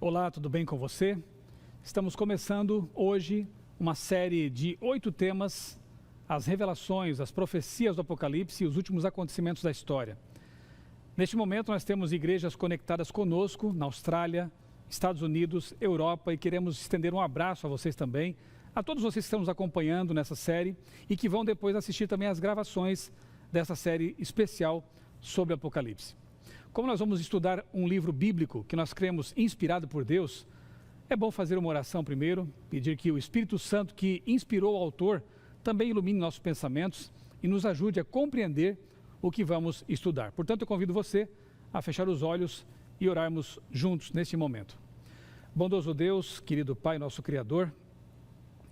Olá, tudo bem com você? Estamos começando hoje uma série de 8 temas, as revelações, as profecias do Apocalipse e os últimos acontecimentos da história. Neste momento nós temos igrejas conectadas conosco na Austrália, Estados Unidos, Europa, e queremos estender um abraço a vocês também, a todos vocês que estão nos acompanhando nessa série e que vão depois assistir também as gravações dessa série especial sobre Apocalipse. Como nós vamos estudar um livro bíblico que nós cremos inspirado por Deus, é bom fazer uma oração primeiro, pedir que o Espírito Santo que inspirou o autor também ilumine nossos pensamentos e nos ajude a compreender o que vamos estudar. Portanto, eu convido você a fechar os olhos e orarmos juntos neste momento. Bondoso Deus, querido Pai, nosso Criador,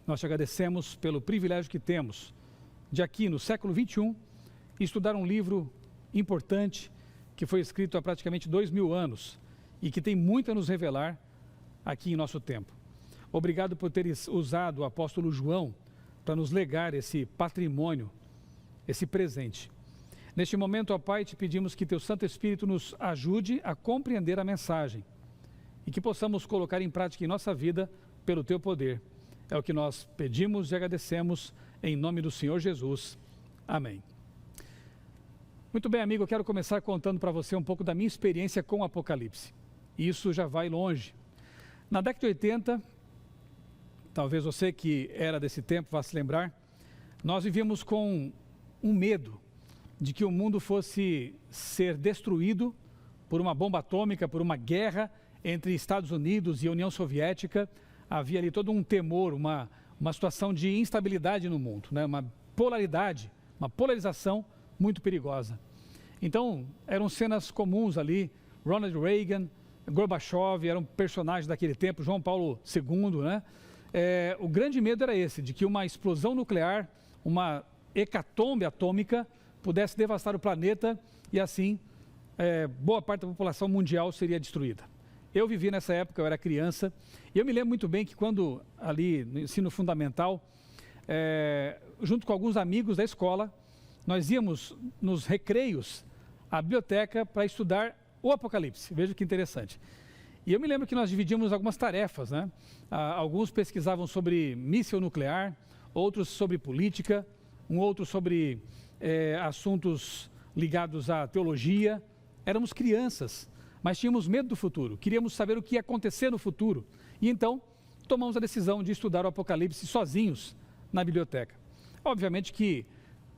nós te agradecemos pelo privilégio que temos de aqui no século XXI estudar um livro importante que foi escrito há praticamente 2000 anos e que tem muito a nos revelar aqui em nosso tempo. Obrigado por teres usado o apóstolo João para nos legar esse patrimônio, esse presente. Neste momento, ó Pai, te pedimos que teu Santo Espírito nos ajude a compreender a mensagem e que possamos colocar em prática em nossa vida pelo teu poder. É o que nós pedimos e agradecemos em nome do Senhor Jesus. Amém. Muito bem, amigo, eu quero começar contando para você um pouco da minha experiência com o Apocalipse. Isso já vai longe. Na década de 80, talvez você que era desse tempo vá se lembrar, nós vivíamos com um medo de que o mundo fosse ser destruído por uma bomba atômica, por uma guerra entre Estados Unidos e a União Soviética. Havia ali todo um temor, uma situação de instabilidade no mundo, né? Uma polaridade, uma polarização muito perigosa. Então, eram cenas comuns ali, Ronald Reagan, Gorbachev, eram personagens daquele tempo, João Paulo II, né? O grande medo era esse, de que uma explosão nuclear, uma hecatombe atômica, pudesse devastar o planeta e assim, boa parte da população mundial seria destruída. Eu vivi nessa época, eu era criança, e eu me lembro muito bem que quando, ali no ensino fundamental, junto com alguns amigos da escola, nós íamos nos recreios à biblioteca para estudar o Apocalipse. Veja que interessante. E eu me lembro que nós dividíamos algumas tarefas, né? Alguns pesquisavam sobre míssil nuclear, outros sobre política, um outro sobre assuntos ligados à teologia. Éramos crianças, mas tínhamos medo do futuro, queríamos saber o que ia acontecer no futuro. E então, tomamos a decisão de estudar o Apocalipse sozinhos na biblioteca. Obviamente que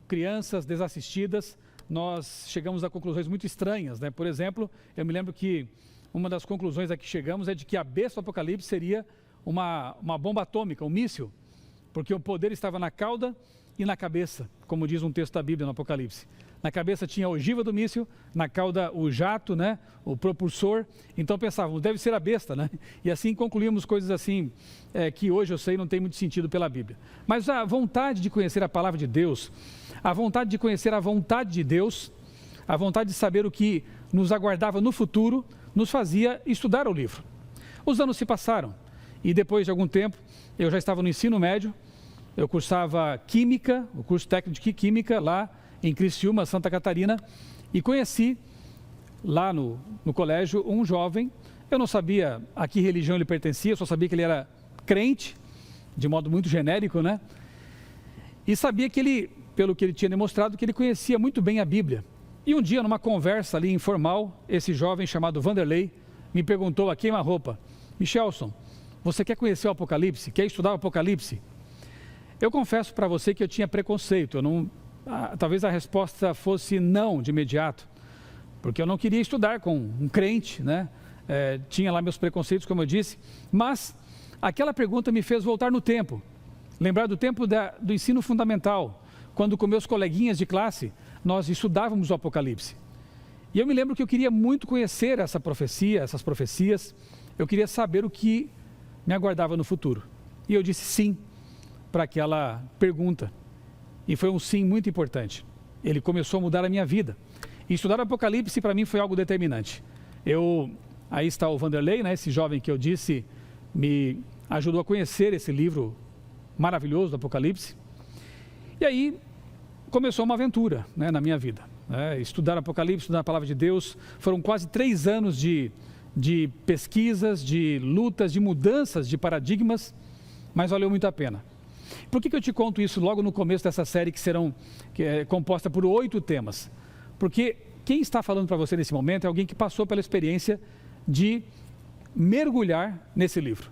crianças desassistidas, nós chegamos a conclusões muito estranhas, né? Por exemplo, eu me lembro que uma das conclusões a que chegamos é de que a besta do Apocalipse seria uma bomba atômica, um míssil, porque o poder estava na cauda e na cabeça, como diz um texto da Bíblia no Apocalipse. Na cabeça tinha a ogiva do míssil, na cauda o jato, né? O propulsor. Então pensávamos, deve ser a besta, né? E assim concluímos coisas assim, que hoje eu sei não tem muito sentido pela Bíblia. Mas a vontade de conhecer a palavra de Deus, a vontade de conhecer a vontade de Deus, a vontade de saber o que nos aguardava no futuro, nos fazia estudar o livro. Os anos se passaram e depois de algum tempo, eu já estava no ensino médio, eu cursava Química, o curso técnico de Química lá em Criciúma, Santa Catarina, e conheci lá no colégio um jovem. Eu não sabia a que religião ele pertencia, só sabia que ele era crente, de modo muito genérico, né? E sabia que ele, pelo que ele tinha demonstrado, que ele conhecia muito bem a Bíblia. E um dia, numa conversa ali informal, esse jovem chamado Vanderlei me perguntou a queima-roupa: Michelson, você quer conhecer o Apocalipse? Quer estudar o Apocalipse? Eu confesso para você que eu tinha preconceito, talvez a resposta fosse não de imediato, porque eu não queria estudar com um crente, né? Tinha lá meus preconceitos, como eu disse, mas aquela pergunta me fez voltar no tempo, lembrar do tempo do ensino fundamental, quando com meus coleguinhas de classe, nós estudávamos o Apocalipse. E eu me lembro que eu queria muito conhecer essa profecia, essas profecias, eu queria saber o que me aguardava no futuro. E eu disse sim para aquela pergunta. E foi um sim muito importante. Ele começou a mudar a minha vida. E estudar o Apocalipse para mim foi algo determinante. Aí está o Vanderlei, né, esse jovem que eu disse, me ajudou a conhecer esse livro maravilhoso do Apocalipse. E aí começou uma aventura, né, na minha vida. Estudar o Apocalipse, estudar a palavra de Deus. Foram quase 3 anos de de pesquisas, de lutas, de mudanças de paradigmas, mas valeu muito a pena. Por que eu te conto isso logo no começo dessa série que é composta por 8 temas? Porque quem está falando para você nesse momento é alguém que passou pela experiência de mergulhar nesse livro.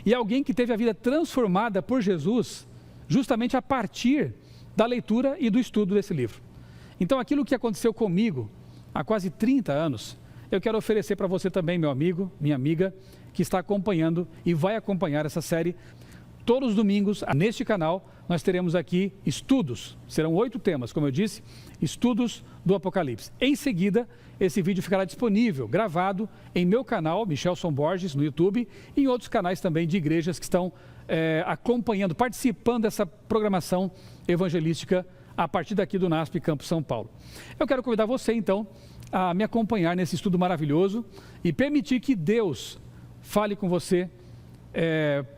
E alguém que teve a vida transformada por Jesus justamente a partir da leitura e do estudo desse livro. Então, aquilo que aconteceu comigo há quase 30 anos, eu quero oferecer para você também, meu amigo, minha amiga, que está acompanhando e vai acompanhar essa série. Todos os domingos, neste canal, nós teremos aqui estudos. Serão 8 temas, como eu disse, estudos do Apocalipse. Em seguida, esse vídeo ficará disponível, gravado, em meu canal, Michelson Borges, no YouTube, e em outros canais também de igrejas que estão acompanhando, participando dessa programação evangelística a partir daqui do NASP Campus São Paulo. Eu quero convidar você, então, a me acompanhar nesse estudo maravilhoso e permitir que Deus fale com você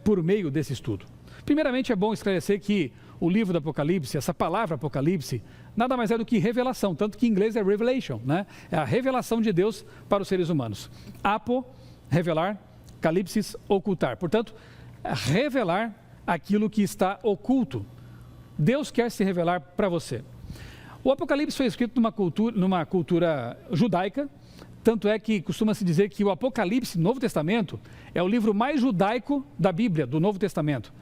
por meio desse estudo. Primeiramente, é bom esclarecer que o livro do Apocalipse, essa palavra Apocalipse, nada mais é do que revelação, tanto que em inglês é revelation, né? É a revelação de Deus para os seres humanos. Apo, revelar, calipsis, ocultar. Portanto, revelar aquilo que está oculto. Deus quer se revelar para você. O Apocalipse foi escrito numa cultura judaica, tanto é que costuma-se dizer que o Apocalipse, Novo Testamento, é o livro mais judaico da Bíblia, do Novo Testamento.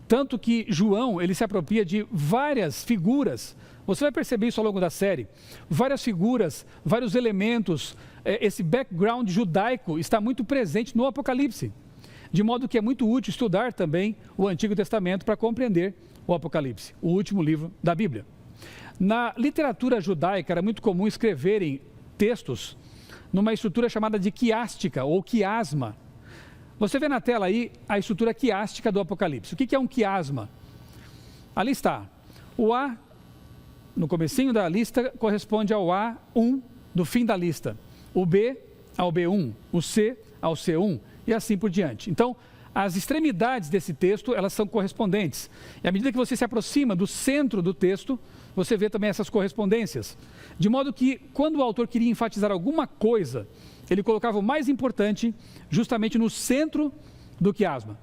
Tanto que João, ele se apropria de várias figuras, você vai perceber isso ao longo da série, várias figuras, vários elementos, esse background judaico está muito presente no Apocalipse. De modo que é muito útil estudar também o Antigo Testamento para compreender o Apocalipse, o último livro da Bíblia. Na literatura judaica era muito comum escreverem textos numa estrutura chamada de quiástica ou quiasma. Você vê na tela aí a estrutura quiástica do Apocalipse. O que é um quiasma? Ali está. O A, no comecinho da lista, corresponde ao A1 do fim da lista. O B ao B1, o C ao C1 e assim por diante. Então, as extremidades desse texto, elas são correspondentes. E à medida que você se aproxima do centro do texto, você vê também essas correspondências. De modo que, quando o autor queria enfatizar alguma coisa, ele colocava o mais importante justamente no centro do quiasma.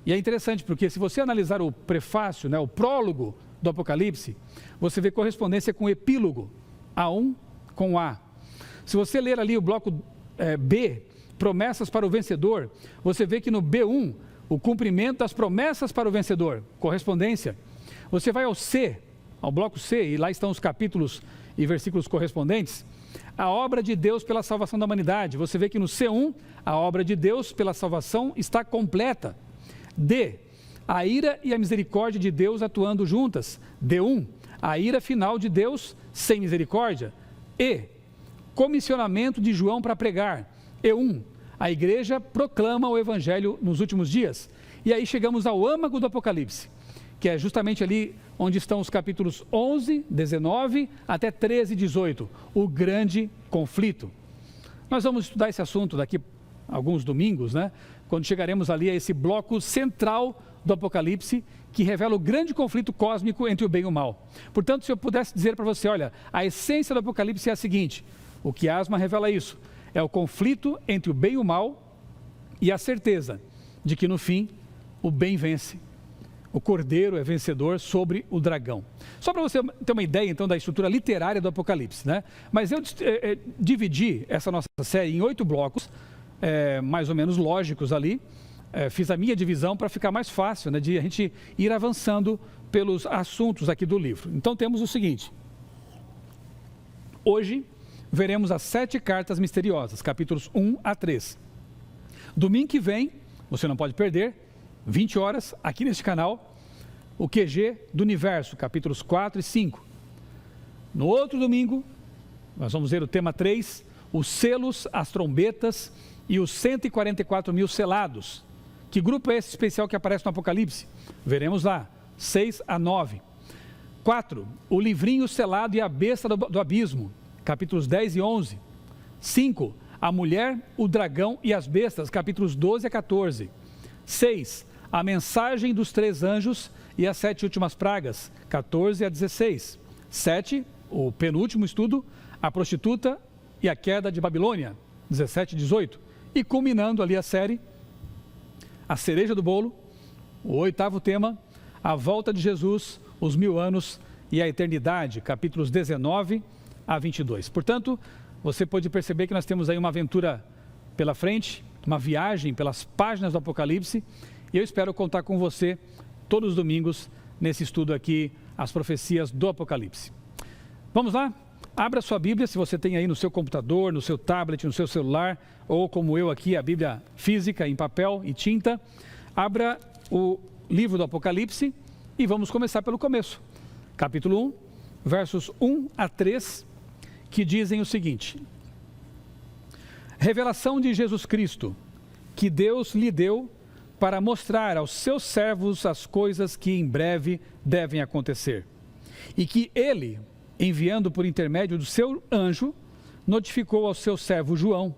E é interessante porque se você analisar o prefácio, né, o prólogo do Apocalipse, você vê correspondência com o epílogo, A1 com A. Se você ler ali o bloco B, promessas para o vencedor, você vê que no B1, o cumprimento das promessas para o vencedor, correspondência. Você vai ao C, ao bloco C, e lá estão os capítulos e versículos correspondentes, a obra de Deus pela salvação da humanidade. Você vê que no C1, a obra de Deus pela salvação está completa. D, a ira e a misericórdia de Deus atuando juntas. D1, a ira final de Deus sem misericórdia. E, comissionamento de João para pregar. E1, a igreja proclama o evangelho nos últimos dias. E aí chegamos ao âmago do Apocalipse, que é justamente ali onde estão os capítulos 11, 19 até 13 e 18, o grande conflito. Nós vamos estudar esse assunto daqui a alguns domingos, né? Quando chegaremos ali a esse bloco central do Apocalipse, que revela o grande conflito cósmico entre o bem e o mal. Portanto, se eu pudesse dizer para você, olha, a essência do Apocalipse é a seguinte, o quiasma revela isso, é o conflito entre o bem e o mal e a certeza de que no fim o bem vence. O cordeiro é vencedor sobre o dragão. Só para você ter uma ideia, então, da estrutura literária do Apocalipse, né? Mas eu dividi essa nossa série em 8 blocos, mais ou menos lógicos ali. Fiz a minha divisão para ficar mais fácil, né, de a gente ir avançando pelos assuntos aqui do livro. Então, temos o seguinte. Hoje, veremos as 7 cartas misteriosas, capítulos 1 a 3. Domingo que vem, você não pode perder, 20 horas, aqui neste canal, o QG do Universo, capítulos 4 e 5. No outro domingo, nós vamos ver o tema 3, os selos, as trombetas e os 144 mil selados. Que grupo é esse especial que aparece no Apocalipse? Veremos lá, 6 a 9. 4, o livrinho selado e a besta do abismo, capítulos 10 e 11. 5, a mulher, o dragão e as bestas, capítulos 12 a 14. 6, a mensagem dos 3 anjos e as 7 últimas pragas, 14 a 16. 7, o penúltimo estudo, a prostituta e a queda de Babilônia, 17 e 18. E culminando ali a série, a cereja do bolo, o 8º tema, a volta de Jesus, os 1000 anos e a eternidade, capítulos 19 a 22. Portanto, você pode perceber que nós temos aí uma aventura pela frente, uma viagem pelas páginas do Apocalipse, e eu espero contar com você todos os domingos nesse estudo aqui, as profecias do Apocalipse. Vamos lá? Abra sua Bíblia, se você tem aí no seu computador, no seu tablet, no seu celular, ou como eu aqui, a Bíblia física em papel e tinta. Abra o livro do Apocalipse e vamos começar pelo começo. Capítulo 1, versos 1 a 3, que dizem o seguinte: Revelação de Jesus Cristo, que Deus lhe deu para mostrar aos seus servos as coisas que em breve devem acontecer, e que ele, enviando por intermédio do seu anjo, notificou ao seu servo João,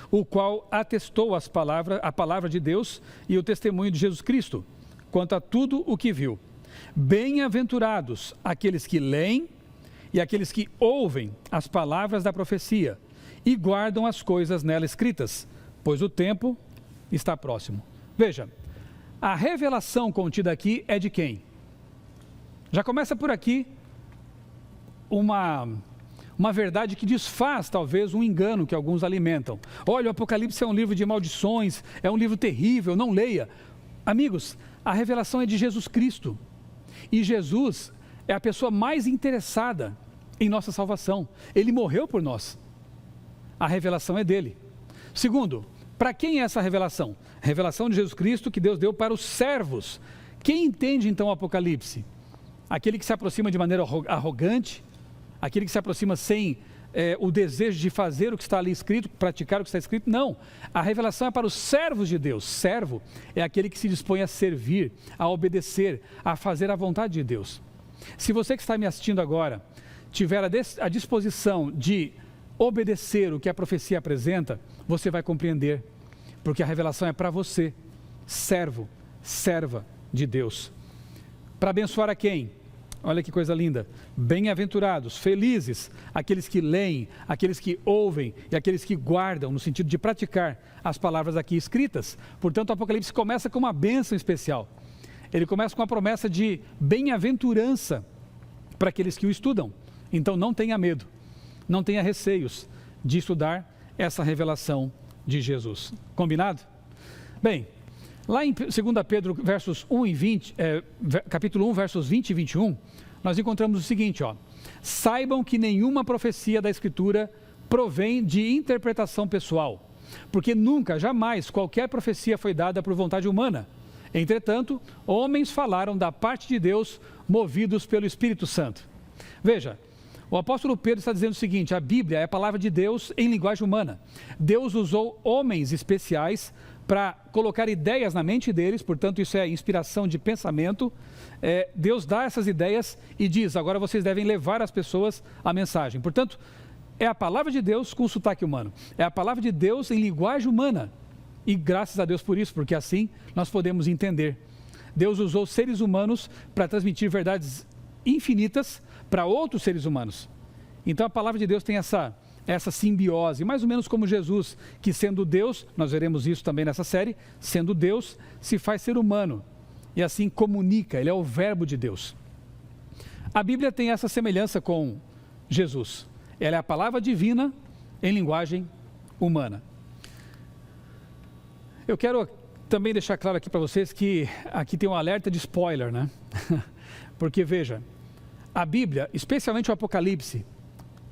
o qual atestou a palavra de Deus e o testemunho de Jesus Cristo, quanto a tudo o que viu. Bem-aventurados aqueles que leem e aqueles que ouvem as palavras da profecia e guardam as coisas nela escritas, pois o tempo está próximo. Veja, a revelação contida aqui é de quem? Já começa por aqui uma verdade que desfaz talvez um engano que alguns alimentam. Olha, o Apocalipse é um livro de maldições, é um livro terrível, não leia. Amigos, a revelação é de Jesus Cristo. E Jesus é a pessoa mais interessada em nossa salvação. Ele morreu por nós. A revelação é dele. Segundo, para quem é essa revelação? Revelação de Jesus Cristo que Deus deu para os servos. Quem entende então o Apocalipse? Aquele que se aproxima de maneira arrogante, aquele que se aproxima sem o desejo de fazer o que está ali escrito, praticar o que está escrito? Não, a revelação é para os servos de Deus. Servo é aquele que se dispõe a servir, a obedecer, a fazer a vontade de Deus. Se você que está me assistindo agora tiver a disposição de obedecer o que a profecia apresenta, você vai compreender, porque a revelação é para você, servo, serva de Deus. Para abençoar a quem? Olha que coisa linda. Bem-aventurados, felizes, aqueles que leem, aqueles que ouvem e aqueles que guardam, no sentido de praticar as palavras aqui escritas. Portanto, o Apocalipse começa com uma bênção especial. Ele começa com a promessa de bem-aventurança para aqueles que o estudam. Então, não tenha medo, não tenha receios de estudar essa revelação de Jesus. Combinado? Bem, lá em 2 Pedro, versos 1 e 20, capítulo 1, versos 20 e 21, nós encontramos o seguinte, saibam que nenhuma profecia da Escritura provém de interpretação pessoal, porque nunca, jamais, qualquer profecia foi dada por vontade humana. Entretanto, homens falaram da parte de Deus, movidos pelo Espírito Santo. Veja, o apóstolo Pedro está dizendo o seguinte: a Bíblia é a palavra de Deus em linguagem humana. Deus usou homens especiais para colocar ideias na mente deles, portanto isso é inspiração de pensamento. Deus dá essas ideias e diz: agora vocês devem levar às pessoas a mensagem. Portanto, é a palavra de Deus com sotaque humano, é a palavra de Deus em linguagem humana, e graças a Deus por isso, porque assim nós podemos entender. Deus usou seres humanos para transmitir verdades infinitas para outros seres humanos. Então a palavra de Deus tem essa simbiose, mais ou menos como Jesus, que sendo Deus, nós veremos isso também nessa série, sendo Deus, se faz ser humano, e assim comunica, ele é o verbo de Deus. A Bíblia tem essa semelhança com Jesus, ela é a palavra divina em linguagem humana. Eu quero também deixar claro aqui para vocês que aqui tem um alerta de spoiler, né? Porque veja, a Bíblia, especialmente o Apocalipse,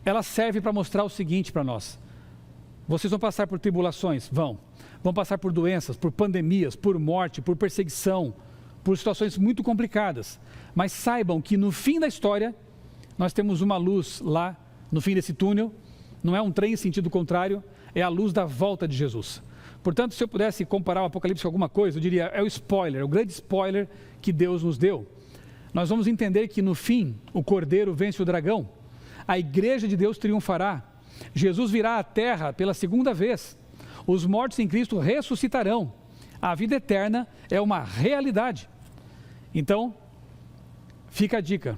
ela serve para mostrar o seguinte para nós: vocês vão passar por tribulações? Vão passar por doenças, por pandemias, por morte, por perseguição, por situações muito complicadas, mas saibam que no fim da história, nós temos uma luz lá, no fim desse túnel, não é um trem em sentido contrário, é a luz da volta de Jesus. Portanto, se eu pudesse comparar o Apocalipse com alguma coisa, eu diria, é o spoiler, o grande spoiler que Deus nos deu. Nós vamos entender que no fim, o Cordeiro vence o dragão, a igreja de Deus triunfará, Jesus virá à terra pela segunda vez, os mortos em Cristo ressuscitarão, a vida eterna é uma realidade. Então, fica a dica,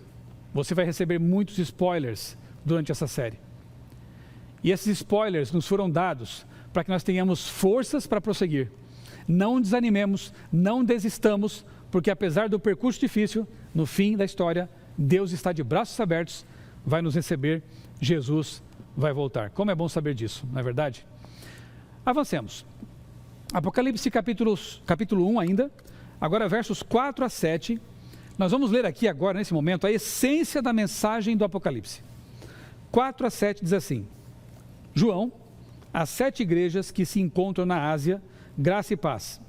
você vai receber muitos spoilers durante essa série. E esses spoilers nos foram dados para que nós tenhamos forças para prosseguir. Não desanimemos, não desistamos, porque apesar do percurso difícil, no fim da história, Deus está de braços abertos, vai nos receber, Jesus vai voltar. Como é bom saber disso, não é verdade? Avancemos. Apocalipse capítulo 1 ainda, agora versos 4 a 7. Nós vamos ler aqui agora, nesse momento, a essência da mensagem do Apocalipse. 4 a 7 diz assim: João, às 7 igrejas que se encontram na Ásia, graça e paz.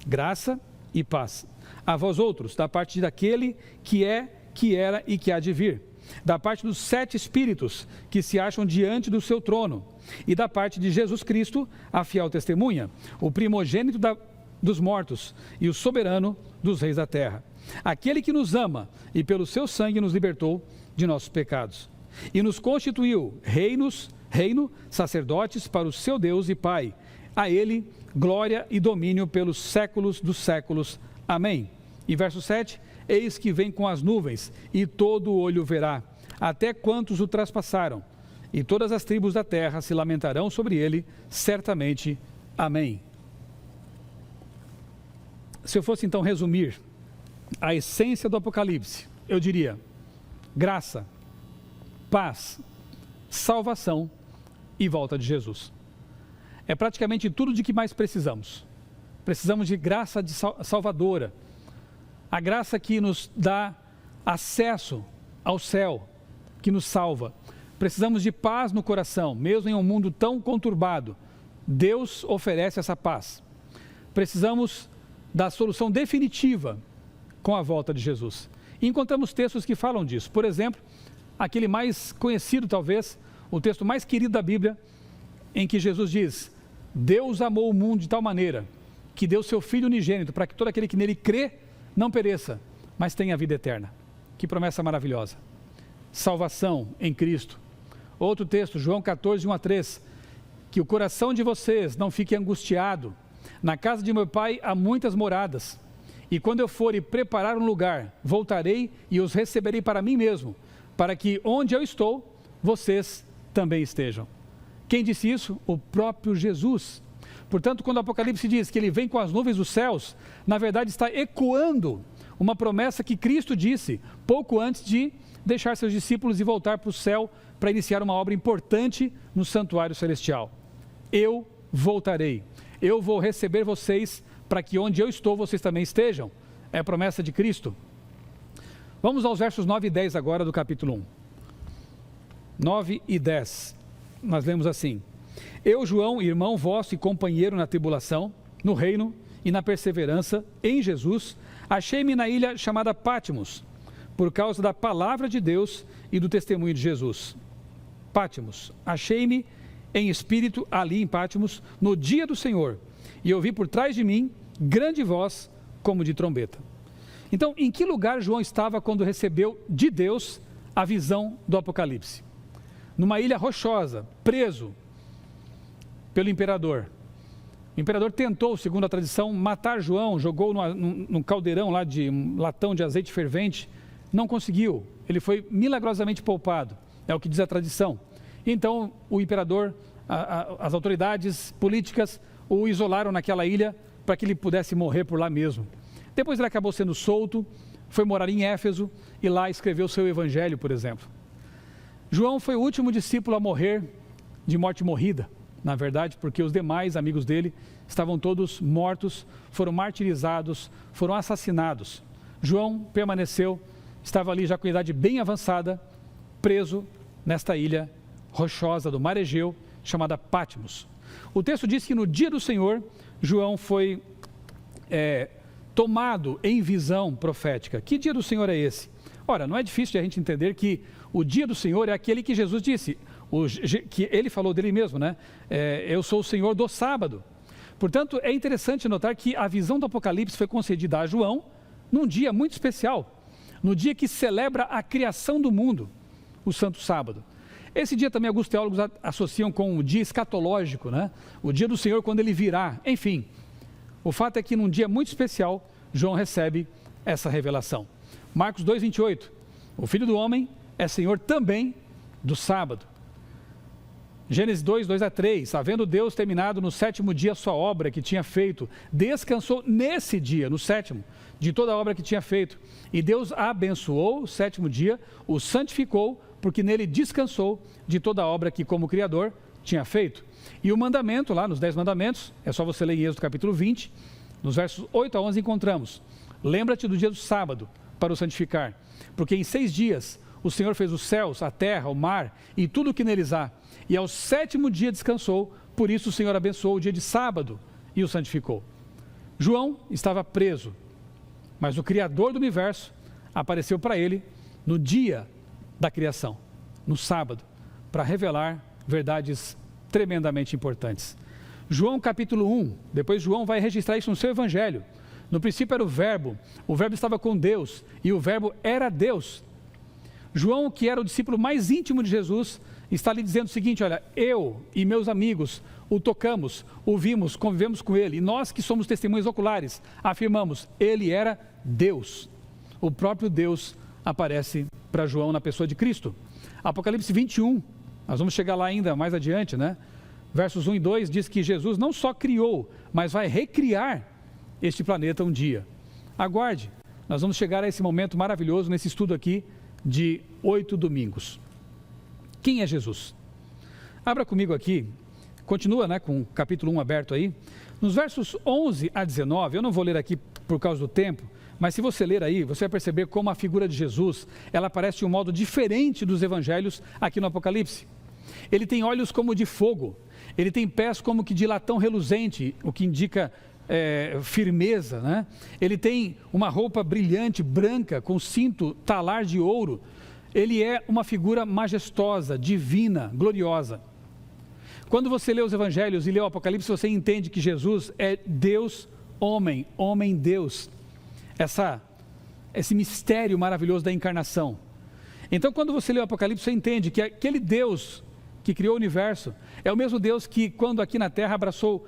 Graça e paz. A vós outros, da parte daquele que é, que era e que há de vir. Da parte dos 7 espíritos que se acham diante do seu trono. E da parte de Jesus Cristo, a fiel testemunha, o primogênito dos mortos e o soberano dos reis da terra. Aquele que nos ama e pelo seu sangue nos libertou de nossos pecados. E nos constituiu reino, sacerdotes para o seu Deus e Pai. A ele, glória e domínio pelos séculos dos séculos. Amém. E verso 7, eis que vem com as nuvens, e todo olho verá, até quantos o traspassaram, e todas as tribos da terra se lamentarão sobre ele, certamente. Amém. Se eu fosse então resumir a essência do Apocalipse, eu diria: graça, paz, salvação e volta de Jesus. É praticamente tudo de que mais precisamos. Precisamos de graça salvadora, a graça que nos dá acesso ao céu, que nos salva. Precisamos de paz no coração, mesmo em um mundo tão conturbado. Deus oferece essa paz. Precisamos da solução definitiva com a volta de Jesus. E encontramos textos que falam disso. Por exemplo, aquele mais conhecido talvez, o texto mais querido da Bíblia, em que Jesus diz: Deus amou o mundo de tal maneira que deu seu Filho unigênito para que todo aquele que nele crê não pereça, mas tenha a vida eterna. Que promessa maravilhosa. Salvação em Cristo. Outro texto, João 14, 1 a 3, que o coração de vocês não fique angustiado. Na casa de meu Pai há muitas moradas, e quando eu for e preparar um lugar, voltarei e os receberei para mim mesmo, para que onde eu estou, vocês também estejam. Quem disse isso? O próprio Jesus. Portanto, quando o Apocalipse diz que ele vem com as nuvens dos céus, na verdade está ecoando uma promessa que Cristo disse pouco antes de deixar seus discípulos e voltar para o céu para iniciar uma obra importante no santuário celestial. Eu voltarei, eu vou receber vocês para que onde eu estou vocês também estejam. É a promessa de Cristo. Vamos aos versos 9 e 10 agora do capítulo 1. 9 e 10, nós lemos assim: Eu, João, irmão vosso e companheiro na tribulação, no reino e na perseverança em Jesus, achei-me na ilha chamada Patmos, por causa da palavra de Deus e do testemunho de Jesus. Patmos, achei-me em espírito ali em Patmos, no dia do Senhor, e ouvi por trás de mim grande voz como de trombeta. Então, em que lugar João estava quando recebeu de Deus a visão do Apocalipse? Numa ilha rochosa, preso pelo imperador. O imperador tentou, segundo a tradição, matar João, jogou num caldeirão lá de um latão de azeite fervente, não conseguiu, ele foi milagrosamente poupado, é o que diz a tradição. Então o imperador, as autoridades políticas o isolaram naquela ilha para que ele pudesse morrer por lá mesmo. Depois ele acabou sendo solto, foi morar em Éfeso e lá escreveu seu evangelho, por exemplo. João foi o último discípulo a morrer de morte morrida, na verdade, porque os demais amigos dele estavam todos mortos, foram martirizados, foram assassinados. João permaneceu, estava ali já com idade bem avançada, preso nesta ilha rochosa do mar Egeu, chamada Patmos. O texto diz que no dia do Senhor, João foi tomado em visão profética. Que dia do Senhor é esse? Ora, não é difícil de a gente entender que o dia do Senhor é aquele que Jesus disse, que ele falou dele mesmo, né? Eu sou o Senhor do sábado. Portanto, é interessante notar que a visão do Apocalipse foi concedida a João num dia muito especial, no dia que celebra a criação do mundo, o Santo Sábado. Esse dia também alguns teólogos associam com o dia escatológico, né? O dia do Senhor quando ele virá. Enfim, o fato é que num dia muito especial, João recebe essa revelação. Marcos 2:28, o Filho do Homem é Senhor também do sábado. Gênesis 2, 2 a 3, havendo Deus terminado no sétimo dia a sua obra que tinha feito, descansou nesse dia, no sétimo, de toda a obra que tinha feito. E Deus abençoou o sétimo dia, o santificou, porque nele descansou de toda a obra que como Criador tinha feito. E o mandamento, lá nos 10 mandamentos, é só você ler em Êxodo capítulo 20, nos versos 8 a 11 encontramos: lembra-te do dia do sábado para o santificar, porque em 6 dias o Senhor fez os céus, a terra, o mar e tudo o que neles há. E ao sétimo dia descansou, por isso o Senhor abençoou o dia de sábado e o santificou. João estava preso, mas o Criador do universo apareceu para ele no dia da criação, no sábado, para revelar verdades tremendamente importantes. João capítulo 1, depois João vai registrar isso no seu evangelho. No princípio era o verbo estava com Deus e o verbo era Deus. João, que era o discípulo mais íntimo de Jesus, está lhe dizendo o seguinte: olha, eu e meus amigos o tocamos, o vimos, convivemos com ele, e nós que somos testemunhas oculares, afirmamos, ele era Deus. O próprio Deus aparece para João na pessoa de Cristo. Apocalipse 21, nós vamos chegar lá ainda mais adiante, né? Versos 1 e 2 diz que Jesus não só criou, mas vai recriar este planeta um dia. Aguarde, nós vamos chegar a esse momento maravilhoso nesse estudo aqui de 8 domingos. Quem é Jesus? Abra comigo aqui, continua, né, com o capítulo 1 aberto aí. Nos versos 11 a 19, eu não vou ler aqui por causa do tempo, mas se você ler aí, você vai perceber como a figura de Jesus, ela aparece de um modo diferente dos evangelhos aqui no Apocalipse. Ele tem olhos como de fogo, ele tem pés como que de latão reluzente, o que indica firmeza, né? Ele tem uma roupa brilhante, branca, com cinto talar de ouro. Ele é uma figura majestosa, divina, gloriosa. Quando você lê os evangelhos e lê o Apocalipse, você entende que Jesus é Deus, homem, homem, Deus. Esse mistério maravilhoso da encarnação. Então, quando você lê o Apocalipse, você entende que aquele Deus que criou o universo é o mesmo Deus que, quando aqui na terra abraçou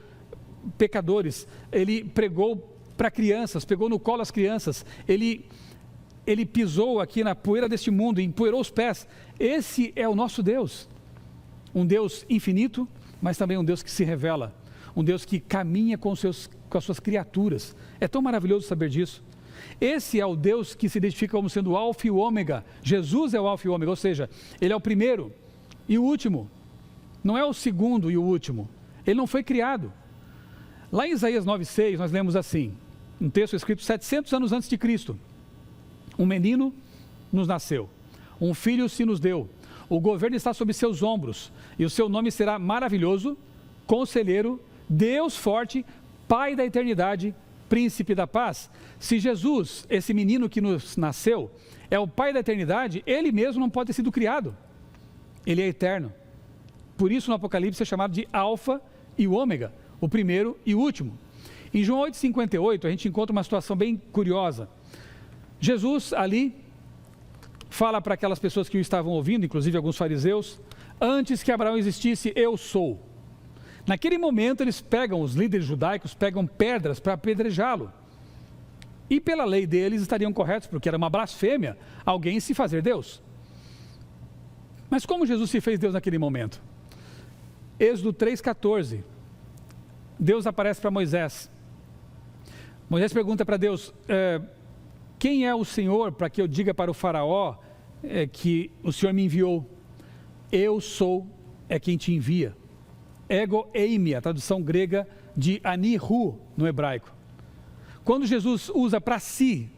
pecadores, ele pregou para crianças, pegou no colo as crianças, ele pisou aqui na poeira deste mundo, empoeirou os pés. Esse é o nosso Deus, um Deus infinito, mas também um Deus que se revela, um Deus que caminha com as suas criaturas. É tão maravilhoso saber disso. Esse é o Deus que se identifica como sendo o Alfa e o Ômega. Jesus é o Alfa e o Ômega, ou seja, ele é o primeiro e o último, não é o segundo e o último, ele não foi criado. Lá em Isaías 9,6 nós lemos assim, um texto escrito 700 anos antes de Cristo: um menino nos nasceu, um filho se nos deu, o governo está sobre seus ombros, e o seu nome será maravilhoso, conselheiro, Deus forte, Pai da eternidade, príncipe da paz. Se Jesus, esse menino que nos nasceu, é o Pai da eternidade, ele mesmo não pode ter sido criado, ele é eterno. Por isso no Apocalipse é chamado de Alfa e o Ômega, o primeiro e o último. Em João 8,58 a gente encontra uma situação bem curiosa. Jesus ali fala para aquelas pessoas que o estavam ouvindo, inclusive alguns fariseus: antes que Abraão existisse, eu sou. Naquele momento eles pegam, os líderes judaicos pegam pedras para apedrejá-lo. E pela lei deles estariam corretos, porque era uma blasfêmia alguém se fazer Deus. Mas como Jesus se fez Deus naquele momento? Êxodo 3,14, Deus aparece para Moisés. Moisés pergunta para Deus: quem é o Senhor, para que eu diga para o faraó que o Senhor me enviou? Eu sou é quem te envia. Ego eimi, a tradução grega de anihu no hebraico. Quando Jesus usa para si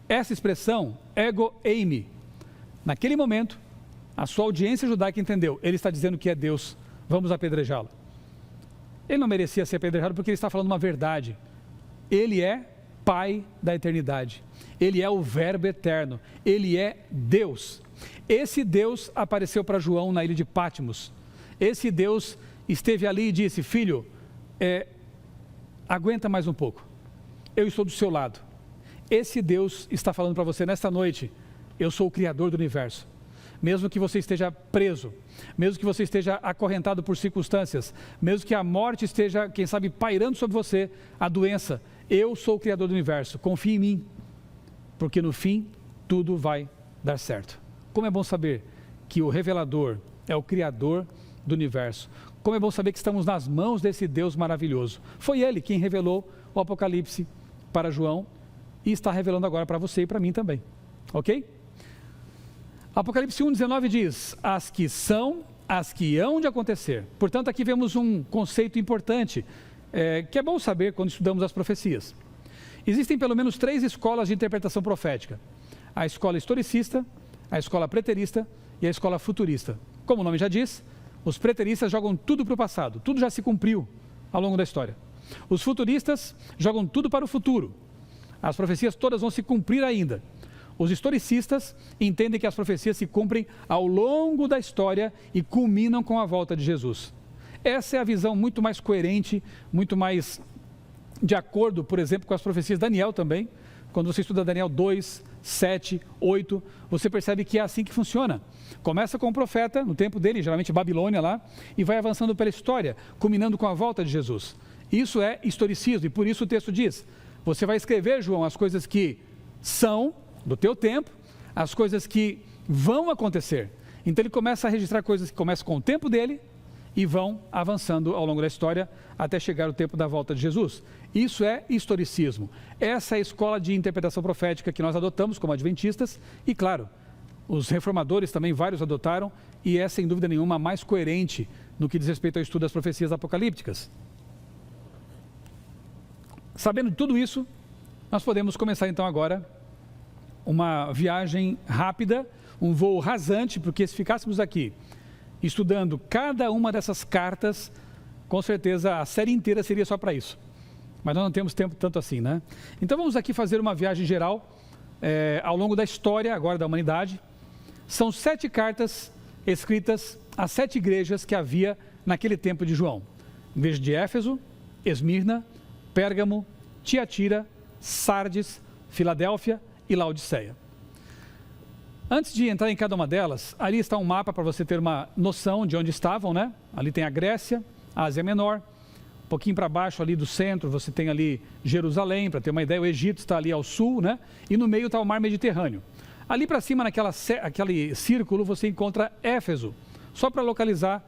essa expressão, ego eimi, naquele momento, a sua audiência judaica entendeu: ele está dizendo que é Deus, vamos apedrejá-lo. Ele não merecia ser apedrejado porque ele está falando uma verdade. Ele é Pai da eternidade, ele é o Verbo eterno, ele é Deus. Esse Deus apareceu para João na ilha de Patmos. Esse Deus esteve ali e disse: filho, aguenta mais um pouco, eu estou do seu lado. Esse Deus está falando para você nesta noite: eu sou o Criador do universo. Mesmo que você esteja preso, mesmo que você esteja acorrentado por circunstâncias, mesmo que a morte esteja, quem sabe, pairando sobre você, a doença, eu sou o Criador do universo, confie em mim, porque no fim tudo vai dar certo. Como é bom saber que o revelador é o Criador do universo. Como é bom saber que estamos nas mãos desse Deus maravilhoso. Foi Ele quem revelou o Apocalipse para João e está revelando agora para você e para mim também. Ok? Apocalipse 1:19 diz: as que são, as que hão de acontecer. Portanto, aqui vemos um conceito importante, que é bom saber quando estudamos as profecias. Existem pelo menos 3 escolas de interpretação profética: a escola historicista, a escola preterista e a escola futurista. Como o nome já diz, os preteristas jogam tudo para o passado, tudo já se cumpriu ao longo da história. Os futuristas jogam tudo para o futuro, as profecias todas vão se cumprir ainda. Os historicistas entendem que as profecias se cumprem ao longo da história e culminam com a volta de Jesus. Essa é a visão muito mais coerente, muito mais de acordo, por exemplo, com as profecias de Daniel também. Quando você estuda Daniel 2, 7, 8, você percebe que é assim que funciona. Começa com o profeta, no tempo dele, geralmente Babilônia lá, e vai avançando pela história, culminando com a volta de Jesus. Isso é historicismo, e por isso o texto diz: você vai escrever, João, as coisas que são do teu tempo, as coisas que vão acontecer. Então ele começa a registrar coisas que começam com o tempo dele e vão avançando ao longo da história até chegar o tempo da volta de Jesus. Isso é historicismo. Essa é a escola de interpretação profética que nós adotamos como adventistas e, claro, os reformadores também, vários adotaram, e é sem dúvida nenhuma a mais coerente no que diz respeito ao estudo das profecias apocalípticas. Sabendo de tudo isso, nós podemos começar então agora uma viagem rápida, um voo rasante, porque se ficássemos aqui estudando cada uma dessas cartas, com certeza a série inteira seria só para isso. Mas nós não temos tempo tanto assim, né? Então vamos aqui fazer uma viagem geral ao longo da história agora da humanidade. São 7 cartas escritas às 7 igrejas que havia naquele tempo de João. Igreja de Éfeso, Esmirna, Pérgamo, Tiatira, Sardes, Filadélfia e Laodiceia. Antes de entrar em cada uma delas, ali está um mapa para você ter uma noção de onde estavam, né? Ali tem a Grécia, a Ásia Menor, um pouquinho para baixo ali do centro você tem ali Jerusalém, para ter uma ideia, o Egito está ali ao sul, né? E no meio está o mar Mediterrâneo. Ali para cima, aquele círculo, você encontra Éfeso, só para localizar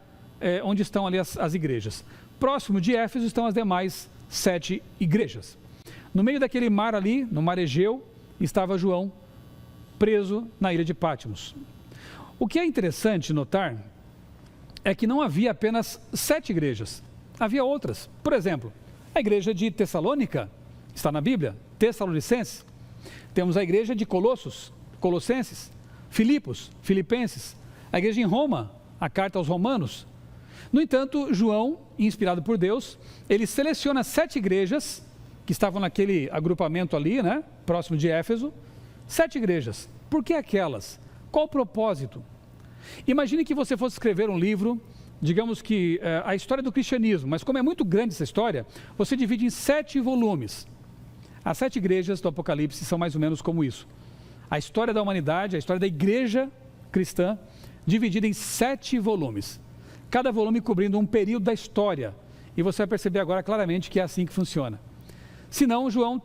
onde estão ali as igrejas. Próximo de Éfeso estão as demais 7 igrejas. No meio daquele mar ali, no mar Egeu, estava João preso na ilha de Patmos. O que é interessante notar é que não havia apenas 7 igrejas, havia outras. Por exemplo, a igreja de Tessalônica, está na Bíblia, Tessalonicenses. Temos a igreja de Colossenses, Filipos, Filipenses, a igreja em Roma, a carta aos Romanos. No entanto, João, inspirado por Deus, ele seleciona 7 igrejas que estavam naquele agrupamento ali, né, próximo de Éfeso. 7 igrejas. Por que aquelas? Qual o propósito? Imagine que você fosse escrever um livro, digamos que a história do cristianismo, mas como é muito grande essa história, você divide em 7 volumes. As 7 igrejas do Apocalipse são mais ou menos como isso. A história da humanidade, a história da igreja cristã, dividida em 7 volumes. Cada volume cobrindo um período da história. E você vai perceber agora claramente que é assim que funciona. Se não, João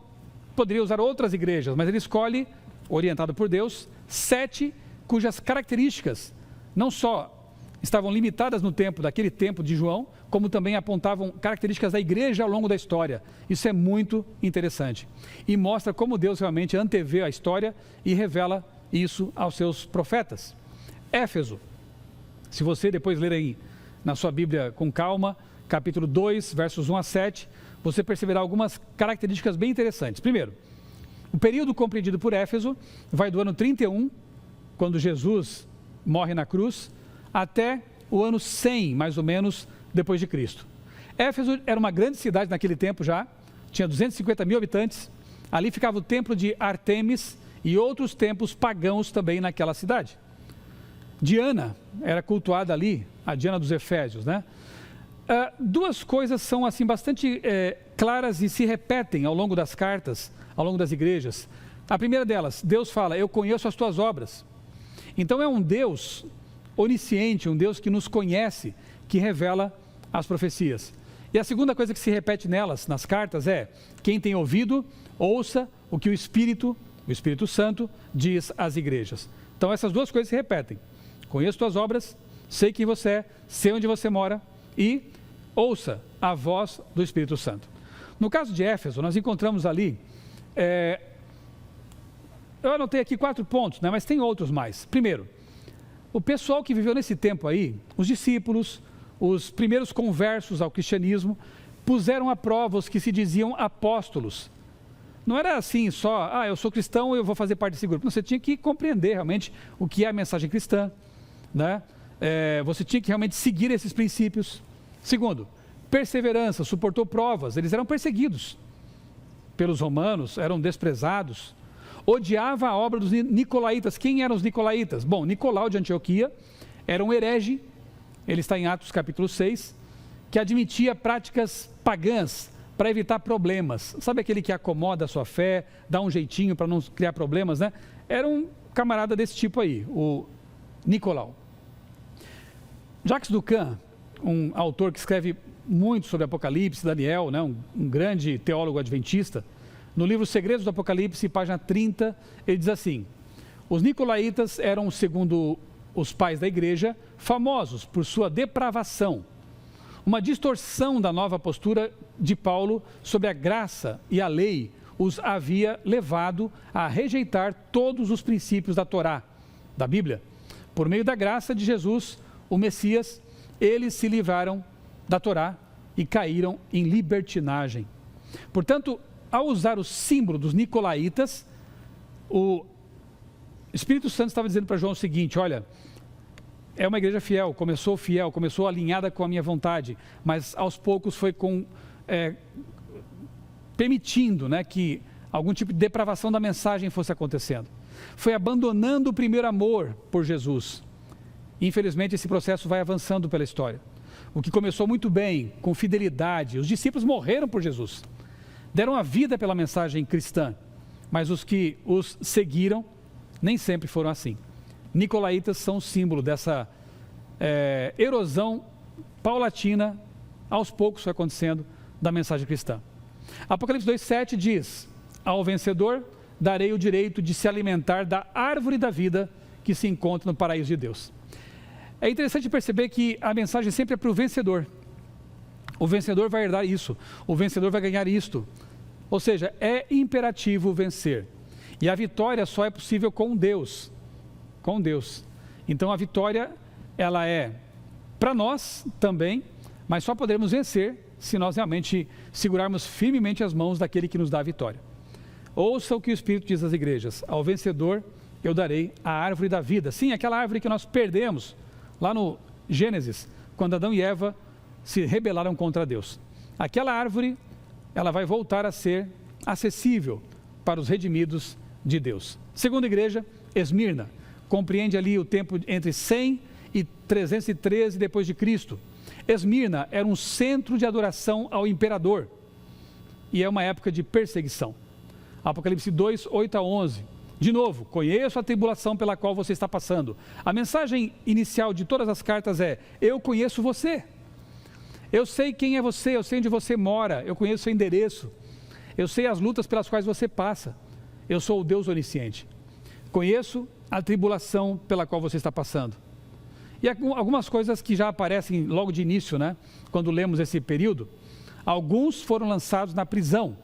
poderia usar outras igrejas, mas ele escolhe, orientado por Deus, 7 cujas características não só estavam limitadas no tempo, daquele tempo de João, como também apontavam características da igreja ao longo da história. Isso é muito interessante. E mostra como Deus realmente antevê a história e revela isso aos seus profetas. Éfeso, se você depois ler aí na sua Bíblia com calma, capítulo 2, versos 1 a 7, você perceberá algumas características bem interessantes. Primeiro, o período compreendido por Éfeso vai do ano 31, quando Jesus morre na cruz, até o ano 100, mais ou menos, depois de Cristo. Éfeso era uma grande cidade naquele tempo já, tinha 250 mil habitantes, ali ficava o templo de Ártemis e outros templos pagãos também naquela cidade. Diana era cultuada ali, a Diana dos Efésios, né? Duas coisas são assim bastante claras e se repetem ao longo das cartas, ao longo das igrejas. A primeira delas, Deus fala: eu conheço as tuas obras. Então é um Deus onisciente, um Deus que nos conhece, que revela as profecias. E a segunda coisa que se repete nelas, nas cartas, é: quem tem ouvido, ouça o que o Espírito Santo diz às igrejas. Então essas duas coisas se repetem: conheço tuas obras sei quem você é, sei onde você mora e ouça a voz do Espírito Santo. No caso de Éfeso, nós encontramos ali, eu anotei aqui 4 pontos, né, mas tem outros mais. Primeiro, o pessoal que viveu nesse tempo aí, os discípulos, os primeiros conversos ao cristianismo, puseram à prova os que se diziam apóstolos. Não era assim só, eu sou cristão e eu vou fazer parte desse grupo. Não, você tinha que compreender realmente o que é a mensagem cristã, né? Você tinha que realmente seguir esses princípios. Segundo, perseverança, suportou provas, eles eram perseguidos pelos romanos, eram desprezados. Odiava a obra dos nicolaítas. Quem eram os nicolaítas? Bom, Nicolau de Antioquia era um herege, ele está em Atos capítulo 6, que admitia práticas pagãs para evitar problemas. Sabe aquele que acomoda a sua fé, dá um jeitinho para não criar problemas, né? Era um camarada desse tipo aí, o Nicolau. Jacques Ducan, um autor que escreve muito sobre Apocalipse, Daniel, né? um grande teólogo adventista, no livro Segredos do Apocalipse, página 30, ele diz assim: os nicolaítas eram, segundo os pais da igreja, famosos por sua depravação, uma distorção da nova postura de Paulo sobre a graça e a lei os havia levado a rejeitar todos os princípios da Torá, da Bíblia. Por meio da graça de Jesus, o Messias, eles se livraram da Torá e caíram em libertinagem. Portanto, ao usar o símbolo dos nicolaítas, o Espírito Santo estava dizendo para João o seguinte: olha, é uma igreja fiel, começou alinhada com a minha vontade, mas aos poucos foi permitindo, né, que algum tipo de depravação da mensagem fosse acontecendo. Foi abandonando o primeiro amor por Jesus. Infelizmente, esse processo vai avançando pela história. O que começou muito bem, com fidelidade, os discípulos morreram por Jesus, deram a vida pela mensagem cristã, mas os que os seguiram nem sempre foram assim. Nicolaítas são o símbolo dessa erosão paulatina, aos poucos foi acontecendo, da mensagem cristã. Apocalipse 2,7 diz: ao vencedor darei o direito de se alimentar da árvore da vida que se encontra no paraíso de Deus. É interessante perceber que a mensagem sempre é para o vencedor. O vencedor vai herdar isso, o vencedor vai ganhar isto. Ou seja, é imperativo vencer. E a vitória só é possível com Deus. Com Deus. Então a vitória, ela é para nós também, mas só poderemos vencer se nós realmente segurarmos firmemente as mãos daquele que nos dá a vitória. Ouça o que o Espírito diz às igrejas: ao vencedor eu darei a árvore da vida. Sim, aquela árvore que nós perdemos lá no Gênesis, quando Adão e Eva se rebelaram contra Deus. Aquela árvore, ela vai voltar a ser acessível para os redimidos de Deus. Segunda igreja, Esmirna, compreende ali o tempo entre 100 e 313 depois de Cristo. Esmirna era um centro de adoração ao imperador e é uma época de perseguição. Apocalipse 2, 8 a 11. De novo, conheço a tribulação pela qual você está passando. A mensagem inicial de todas as cartas é: eu conheço você. Eu sei quem é você, eu sei onde você mora, eu conheço seu endereço. Eu sei as lutas pelas quais você passa. Eu sou o Deus onisciente. Conheço a tribulação pela qual você está passando. E algumas coisas que já aparecem logo de início, né? Quando lemos esse período. Alguns foram lançados na prisão.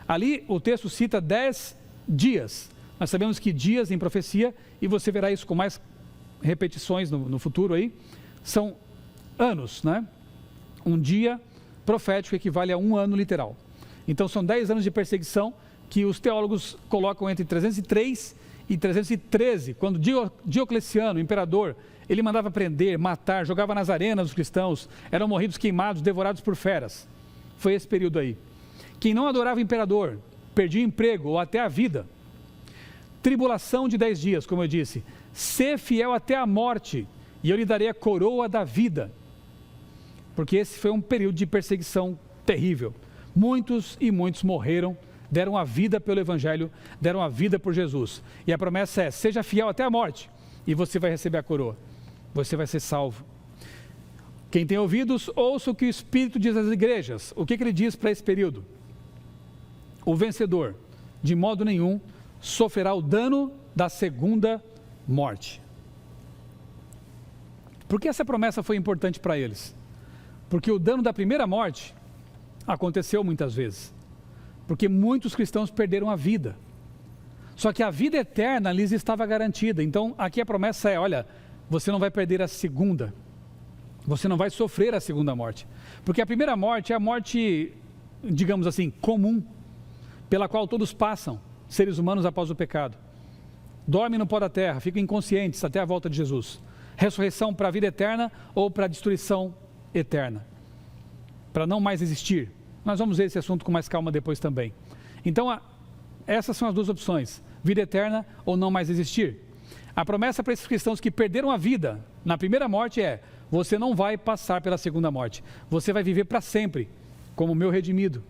Ali o texto cita 10 dias. Nós sabemos que dias em profecia, e você verá isso com mais repetições no futuro aí, são anos, né? Um dia profético equivale a um ano literal. Então são 10 anos de perseguição que os teólogos colocam entre 303 e 313, quando Diocleciano, o imperador, ele mandava prender, matar, jogava nas arenas os cristãos, eram morridos queimados, devorados por feras. Foi esse período aí. Quem não adorava o imperador, perdia o emprego ou até a vida. Tribulação de 10 dias, como eu disse. Ser fiel até a morte, e eu lhe darei a coroa da vida. Porque esse foi um período de perseguição terrível. Muitos e muitos morreram, deram a vida pelo Evangelho, deram a vida por Jesus. E a promessa é: seja fiel até a morte, e você vai receber a coroa. Você vai ser salvo. Quem tem ouvidos, ouça o que o Espírito diz às igrejas. O que ele diz para esse período? O vencedor, de modo nenhum, sofrerá o dano da segunda morte. Por que essa promessa foi importante para eles? Porque o dano da primeira morte aconteceu muitas vezes. Porque muitos cristãos perderam a vida. Só que a vida eterna lhes estava garantida. Então, aqui a promessa é, olha, você não vai perder a segunda. Você não vai sofrer a segunda morte. Porque a primeira morte é a morte, digamos assim, comum, pela qual todos passam, seres humanos após o pecado. Dormem no pó da terra, ficam inconscientes até a volta de Jesus. Ressurreição para a vida eterna ou para a destruição eterna. Para não mais existir. Nós vamos ver esse assunto com mais calma depois também. Então, essas são as duas opções, vida eterna ou não mais existir. A promessa para esses cristãos que perderam a vida na primeira morte é, você não vai passar pela segunda morte, você vai viver para sempre, como meu redimido.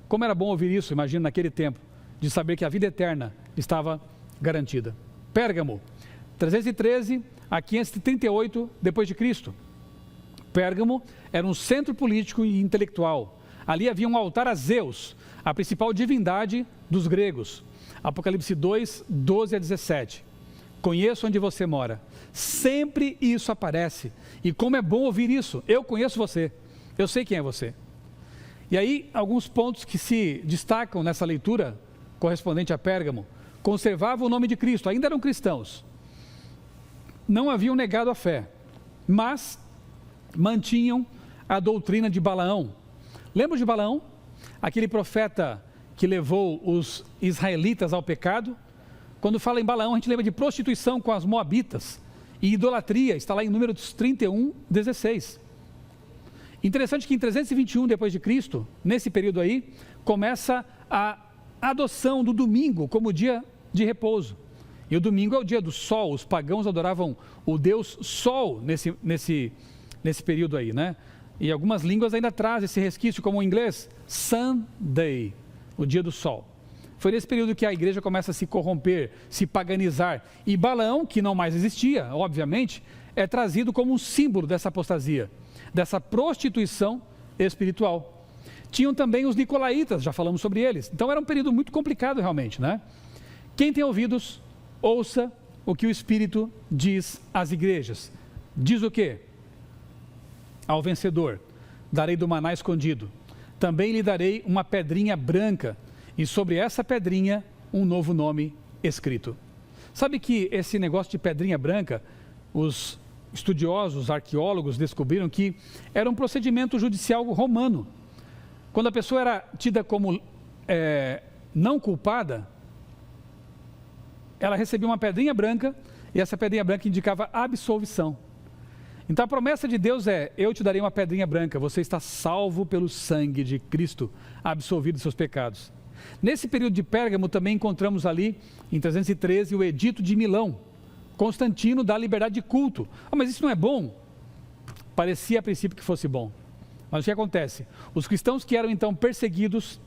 Como era bom ouvir isso, imagina naquele tempo, de saber que a vida eterna estava garantida. Pérgamo, 313 a 538 depois de Cristo. Pérgamo era um centro político e intelectual. Ali havia um altar a Zeus, a principal divindade dos gregos. Apocalipse 2, 12 a 17. Conheço onde você mora. Sempre isso aparece. E como é bom ouvir isso. Eu conheço você. Eu sei quem é você. E aí, alguns pontos que se destacam nessa leitura correspondente a Pérgamo. Conservavam o nome de Cristo, ainda eram cristãos. Não haviam negado a fé, mas mantinham a doutrina de Balaão. Lembra de Balaão? Aquele profeta que levou os israelitas ao pecado? Quando fala em Balaão, a gente lembra de prostituição com as moabitas e idolatria, está lá em Números 31, 16. Interessante que em 321 depois de Cristo, nesse período aí, começa a adoção do domingo como dia de repouso. E o domingo é o dia do sol, os pagãos adoravam o deus sol nesse período aí, né? E algumas línguas ainda trazem esse resquício, como o inglês, Sunday, o dia do sol. Foi nesse período que a igreja começa a se corromper, se paganizar. E Balaão, que não mais existia, obviamente, é trazido como um símbolo dessa apostasia, dessa prostituição espiritual. Tinham também os nicolaítas, já falamos sobre eles. Então era um período muito complicado realmente, né? Quem tem ouvidos, ouça o que o Espírito diz às igrejas. Diz o quê? Ao vencedor, darei do maná escondido. Também lhe darei uma pedrinha branca, e sobre essa pedrinha um novo nome escrito. Sabe que esse negócio de pedrinha branca, os estudiosos, arqueólogos descobriram que era um procedimento judicial romano. Quando a pessoa era tida como não culpada, ela recebia uma pedrinha branca, e essa pedrinha branca indicava absolvição. Então a promessa de Deus é, eu te darei uma pedrinha branca, você está salvo pelo sangue de Cristo, absolvido dos seus pecados. Nesse período de Pérgamo também encontramos ali, em 313, o Edito de Milão. Constantino dá liberdade de culto. Mas isso não é bom? Parecia a princípio que fosse bom. Mas o que acontece? Os cristãos que eram então perseguidos,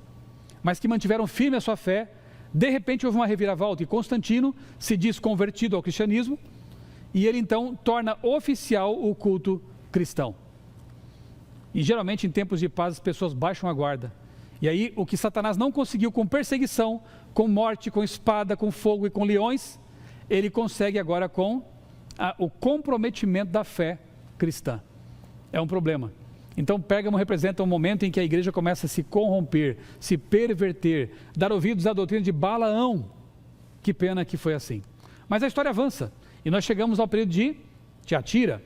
mas que mantiveram firme a sua fé, de repente houve uma reviravolta e Constantino se diz convertido ao cristianismo, e ele então torna oficial o culto cristão. E geralmente em tempos de paz as pessoas baixam a guarda. E aí o que Satanás não conseguiu com perseguição, com morte, com espada, com fogo e com leões, ele consegue agora com o comprometimento da fé cristã. É um problema. Então Pérgamo representa um momento em que a igreja começa a se corromper, se perverter, dar ouvidos à doutrina de Balaão. Que pena que foi assim. Mas a história avança. E nós chegamos ao período de Tiatira,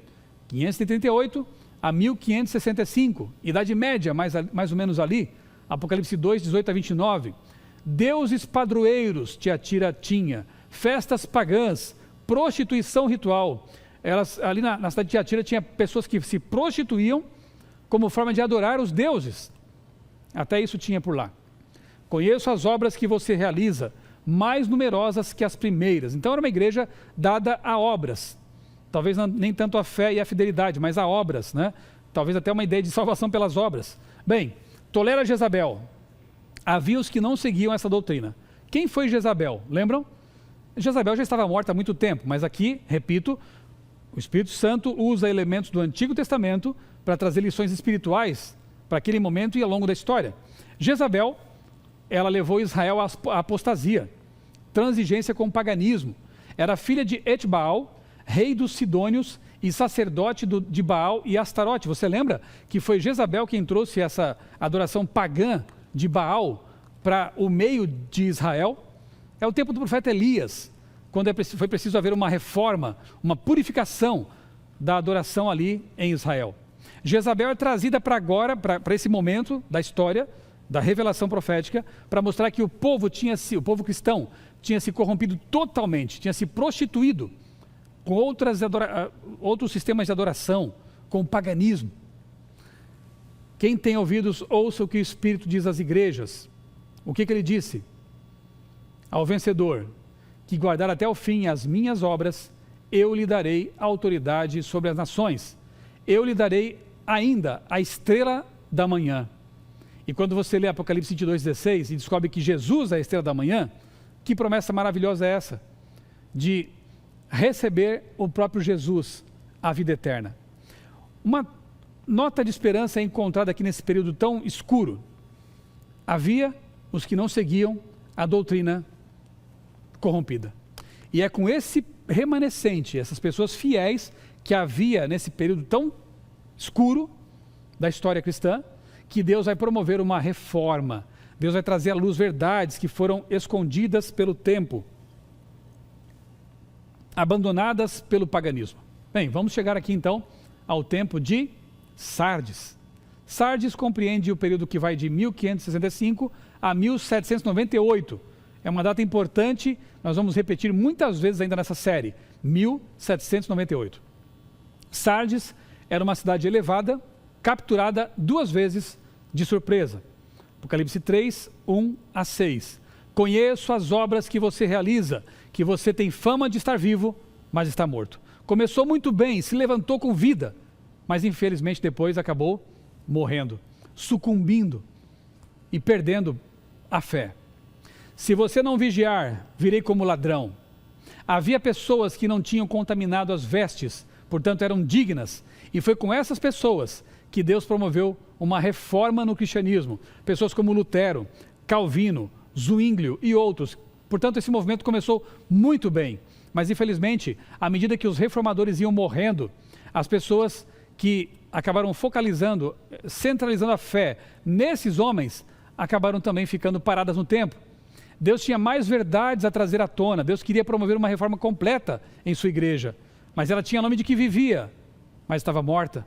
538 a 1565, Idade Média, mais ou menos ali, Apocalipse 2, 18 a 29. Deuses padroeiros Tiatira tinha, festas pagãs, prostituição ritual. Ali na cidade de Tiatira tinha pessoas que se prostituíam como forma de adorar os deuses. Até isso tinha por lá. Conheço as obras que você realiza, mais numerosas que as primeiras. Então era uma igreja dada a obras. Talvez nem tanto a fé e a fidelidade, mas a obras, né? Talvez até uma ideia de salvação pelas obras. Bem, tolera Jezabel. Havia os que não seguiam essa doutrina. Quem foi Jezabel? Lembram? Jezabel já estava morta há muito tempo, mas aqui, repito, o Espírito Santo usa elementos do Antigo Testamento para trazer lições espirituais para aquele momento e ao longo da história. Jezabel, ela levou Israel à apostasia, transigência com o paganismo. Era filha de Etbaal, rei dos Sidônios, e sacerdote de Baal e Astarote. Você lembra que foi Jezabel quem trouxe essa adoração pagã de Baal para o meio de Israel? É o tempo do profeta Elias, quando foi preciso haver uma reforma, uma purificação da adoração ali em Israel. Jezabel é trazida para agora, para esse momento da história, da revelação profética, para mostrar que o povo cristão tinha se corrompido totalmente, tinha se prostituído com outros sistemas de adoração, com o paganismo. Quem tem ouvidos, ouça o que o Espírito diz às igrejas. O que ele disse? Ao vencedor, que guardar até o fim as minhas obras, eu lhe darei autoridade sobre as nações. Eu lhe darei ainda a estrela da manhã. E quando você lê Apocalipse 22:16 e descobre que Jesus é a estrela da manhã, que promessa maravilhosa é essa? De receber o próprio Jesus, a vida eterna. Uma nota de esperança é encontrada aqui nesse período tão escuro. Havia os que não seguiam a doutrina corrompida. E é com esse remanescente, essas pessoas fiéis, que havia nesse período tão escuro da história cristã, que Deus vai promover uma reforma. Deus vai trazer à luz verdades que foram escondidas pelo tempo, abandonadas pelo paganismo. Bem, vamos chegar aqui então ao tempo de Sardes. Sardes compreende o período que vai de 1565 a 1798. É uma data importante, nós vamos repetir muitas vezes ainda nessa série, 1798. Sardes era uma cidade elevada, capturada 2 vezes de surpresa. Apocalipse 3, 1 a 6. Conheço as obras que você realiza, que você tem fama de estar vivo, mas está morto. Começou muito bem, se levantou com vida, mas infelizmente depois acabou morrendo, sucumbindo e perdendo a fé. Se você não vigiar, virei como ladrão. Havia pessoas que não tinham contaminado as vestes, portanto eram dignas, e foi com essas pessoas que Deus promoveu uma reforma no cristianismo. Pessoas como Lutero, Calvino, Zwinglio e outros. Portanto, esse movimento começou muito bem, mas infelizmente, à medida que os reformadores iam morrendo, as pessoas que acabaram focalizando, centralizando a fé nesses homens, acabaram também ficando paradas no tempo. Deus tinha mais verdades a trazer à tona, Deus queria promover uma reforma completa em sua igreja, mas ela tinha nome de que vivia, mas estava morta.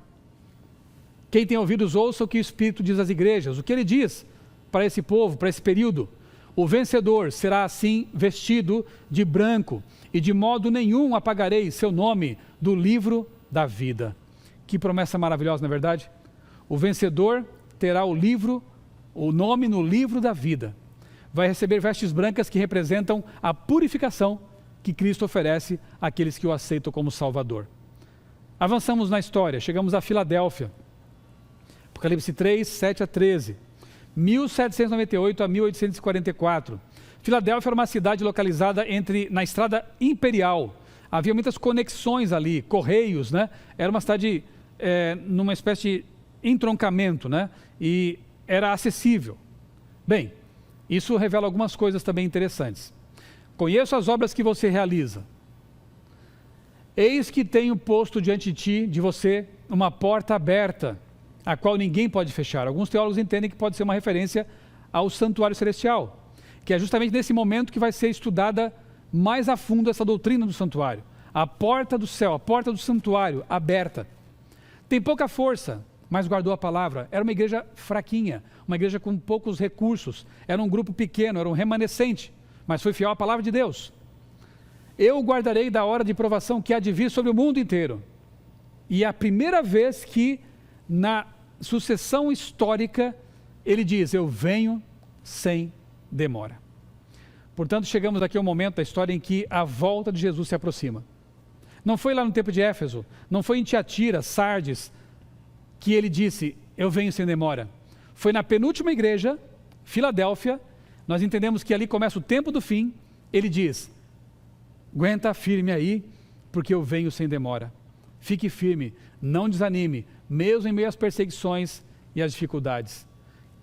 Quem tem ouvidos, ouça o que o Espírito diz às igrejas. O que ele diz para esse povo, para esse período? O vencedor será assim vestido de branco, e de modo nenhum apagarei seu nome do livro da vida. Que promessa maravilhosa, não é verdade? O vencedor terá o nome no livro da vida. Vai receber vestes brancas que representam a purificação que Cristo oferece àqueles que o aceitam como Salvador. Avançamos na história, chegamos a Filadélfia. Apocalipse 3, 7 a 13. 1798 a 1844. Filadélfia era uma cidade localizada na estrada imperial. Havia muitas conexões ali, correios, né? Era uma cidade numa espécie de entroncamento, né? E era acessível. Bem, isso revela algumas coisas também interessantes. Conheço as obras que você realiza. Eis que tenho posto diante de você, uma porta aberta, a qual ninguém pode fechar. Alguns teólogos entendem que pode ser uma referência ao santuário celestial, que é justamente nesse momento que vai ser estudada mais a fundo essa doutrina do santuário. A porta do céu, a porta do santuário aberta. Tem pouca força, mas guardou a palavra. Era uma igreja fraquinha, uma igreja com poucos recursos, era um grupo pequeno, era um remanescente, mas foi fiel à palavra de Deus. Eu o guardarei da hora de provação que há de vir sobre o mundo inteiro. E é a primeira vez que na sucessão histórica ele diz, eu venho sem demora. Portanto, chegamos aqui ao momento da história em que a volta de Jesus se aproxima. Não foi lá no tempo de Éfeso, não foi em Tiatira, Sardes, que ele disse, eu venho sem demora. Foi na penúltima igreja, Filadélfia, nós entendemos que ali começa o tempo do fim, ele diz, aguenta firme aí, porque eu venho sem demora. Fique firme, não desanime, mesmo em meio às perseguições e às dificuldades.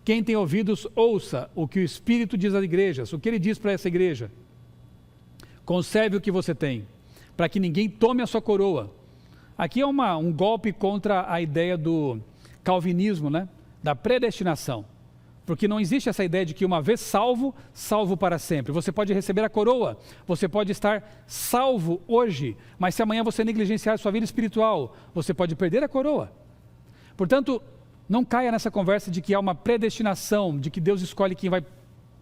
Quem tem ouvidos, ouça o que o Espírito diz às igrejas, o que ele diz para essa igreja. Conserve o que você tem, para que ninguém tome a sua coroa. Aqui é um golpe contra a ideia do calvinismo, né? Da predestinação. Porque não existe essa ideia de que uma vez salvo, salvo para sempre. Você pode receber a coroa, você pode estar salvo hoje, mas se amanhã você negligenciar sua vida espiritual, você pode perder a coroa. Portanto, não caia nessa conversa de que há uma predestinação, de que Deus escolhe quem vai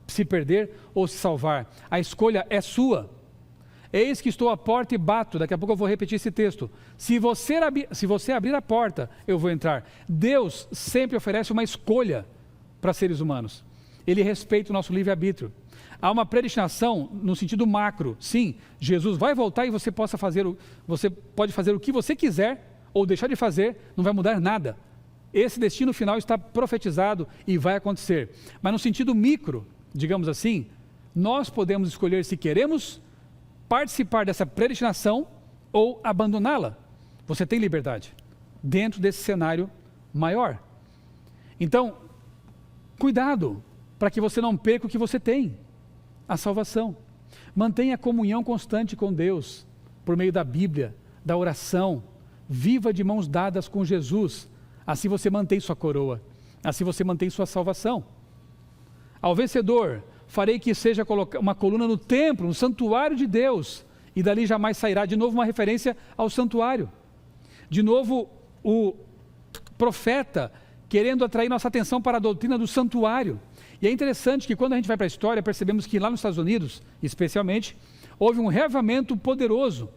se perder ou se salvar. A escolha é sua. Eis que estou à porta e bato. Daqui a pouco eu vou repetir esse texto. Se você abrir a porta, eu vou entrar. Deus sempre oferece uma escolha para seres humanos. Ele respeita o nosso livre-arbítrio. Há uma predestinação no sentido macro. Sim, Jesus vai voltar e você pode fazer o que você quiser ou deixar de fazer, não vai mudar nada. Esse destino final está profetizado e vai acontecer. Mas no sentido micro, digamos assim, nós podemos escolher se queremos participar dessa predestinação ou abandoná-la. Você tem liberdade dentro desse cenário maior. Então, cuidado para que você não perca o que você tem, a salvação. Mantenha a comunhão constante com Deus por meio da Bíblia, da oração. Viva de mãos dadas com Jesus. Assim você mantém sua coroa. Assim você mantém sua salvação. Ao vencedor, farei que seja uma coluna no templo, no santuário de Deus, e dali jamais sairá. De novo uma referência ao santuário. De novo o profeta querendo atrair nossa atenção para a doutrina do santuário. E é interessante que quando a gente vai para a história, percebemos que lá nos Estados Unidos, especialmente, houve um reavivamento poderoso,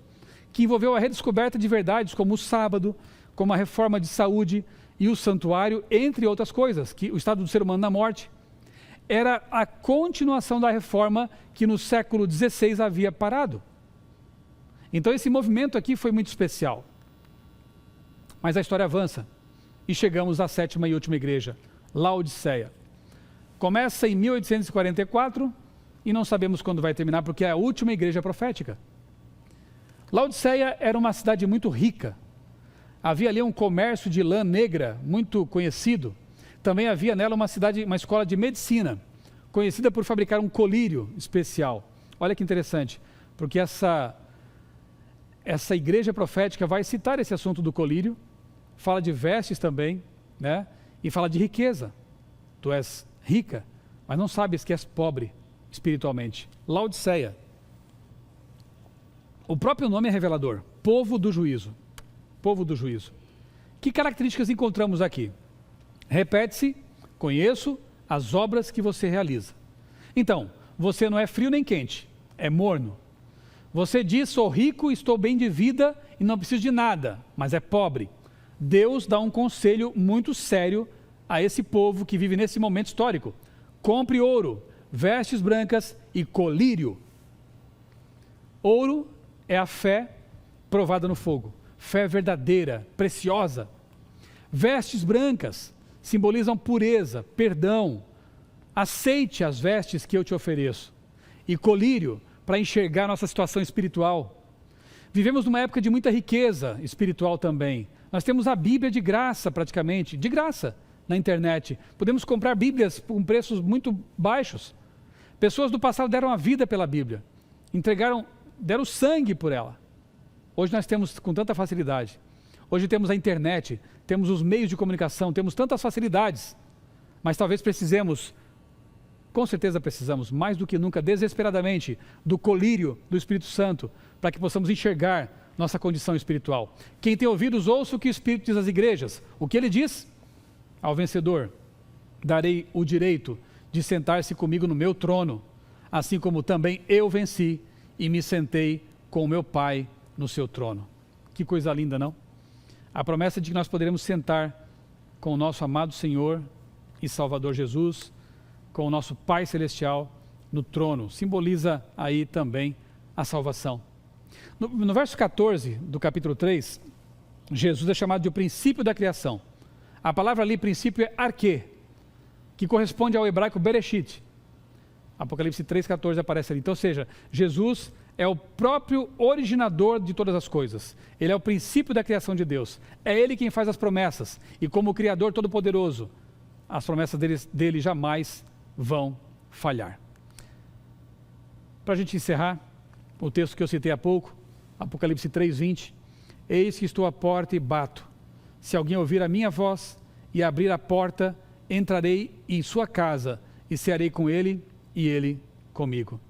que envolveu a redescoberta de verdades como o sábado, como a reforma de saúde e o santuário, entre outras coisas, que o estado do ser humano na morte era a continuação da reforma que no século XVI havia parado. Então esse movimento aqui foi muito especial. Mas a história avança e chegamos à sétima e última igreja, Laodiceia. Começa em 1844 e não sabemos quando vai terminar, porque é a última igreja profética. Laodiceia era uma cidade muito rica. Havia ali um comércio de lã negra muito conhecido. Também havia nela uma escola de medicina, conhecida por fabricar um colírio especial. Olha que interessante, porque essa igreja profética vai citar esse assunto do colírio, fala de vestes também, né? E fala de riqueza. Tu és rica, mas não sabes que és pobre espiritualmente. Laodiceia. O próprio nome é revelador, povo do juízo. Povo do juízo. Que características encontramos aqui? Repete-se, conheço as obras que você realiza. Então, você não é frio nem quente, é morno. Você diz, sou rico, estou bem de vida e não preciso de nada, mas é pobre. Deus dá um conselho muito sério a esse povo que vive nesse momento histórico. Compre ouro, vestes brancas e colírio. Ouro é a fé provada no fogo. Fé verdadeira, preciosa. Vestes brancas simbolizam pureza, perdão. Aceite as vestes que eu te ofereço. E colírio, para enxergar nossa situação espiritual. Vivemos numa época de muita riqueza espiritual também. Nós temos a Bíblia de graça, praticamente, de graça, na internet. Podemos comprar Bíblias com preços muito baixos. Pessoas do passado deram a vida pela Bíblia. Deram sangue por ela. Hoje nós temos com tanta facilidade. Hoje temos a internet, temos os meios de comunicação, temos tantas facilidades. Mas talvez precisemos, com certeza precisamos, mais do que nunca, desesperadamente, do colírio do Espírito Santo, para que possamos enxergar nossa condição espiritual. Quem tem ouvidos, ouça o que o Espírito diz às igrejas. O que ele diz? Ao vencedor, darei o direito de sentar-se comigo no meu trono, assim como também eu venci e me sentei com o meu Pai no seu trono. Que coisa linda, não? A promessa de que nós poderemos sentar com o nosso amado Senhor e Salvador Jesus, com o nosso Pai Celestial no trono, simboliza aí também a salvação. No verso 14 do capítulo 3, Jesus é chamado de o princípio da criação. A palavra ali, princípio, é arquê, que corresponde ao hebraico bereshit. Apocalipse 3,14 aparece ali. Então, ou seja, Jesus é o próprio originador de todas as coisas. Ele é o princípio da criação de Deus. É Ele quem faz as promessas. E como Criador Todo-Poderoso, as promessas dele jamais vão falhar. Para a gente encerrar, o texto que eu citei há pouco, Apocalipse 3,20, Eis que estou à porta e bato. Se alguém ouvir a minha voz e abrir a porta, entrarei em sua casa e cearei com ele e ele comigo.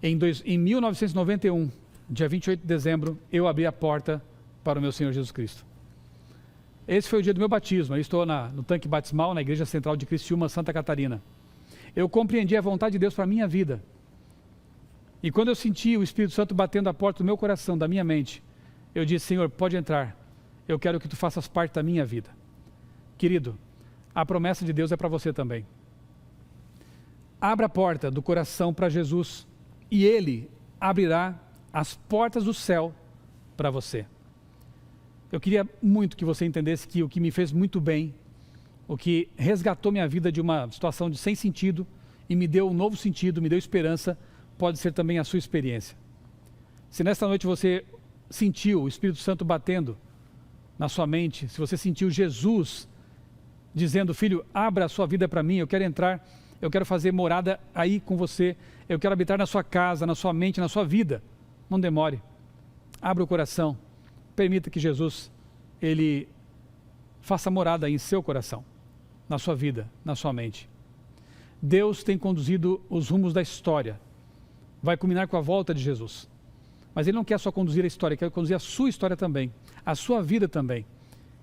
Em 1991, dia 28 de dezembro, eu abri a porta para o meu Senhor Jesus Cristo. Esse foi o dia do meu batismo. Eu estou no tanque batismal, na Igreja Central de Criciúma, Santa Catarina. Eu compreendi a vontade de Deus para a minha vida. E quando eu senti o Espírito Santo batendo a porta do meu coração, da minha mente, eu disse: Senhor, pode entrar. Eu quero que tu faças parte da minha vida. Querido, a promessa de Deus é para você também. Abra a porta do coração para Jesus e Ele abrirá as portas do céu para você. Eu queria muito que você entendesse que o que me fez muito bem, o que resgatou minha vida de uma situação de sem sentido e me deu um novo sentido, me deu esperança, pode ser também a sua experiência. Se nesta noite você sentiu o Espírito Santo batendo na sua mente, se você sentiu Jesus dizendo: filho, abra a sua vida para mim, eu quero entrar, eu quero fazer morada aí com você, eu quero habitar na sua casa, na sua mente, na sua vida, não demore, abra o coração, permita que Jesus, Ele faça morada aí em seu coração, na sua vida, na sua mente. Deus tem conduzido os rumos da história, vai culminar com a volta de Jesus, mas Ele não quer só conduzir a história, Ele quer conduzir a sua história também, a sua vida também.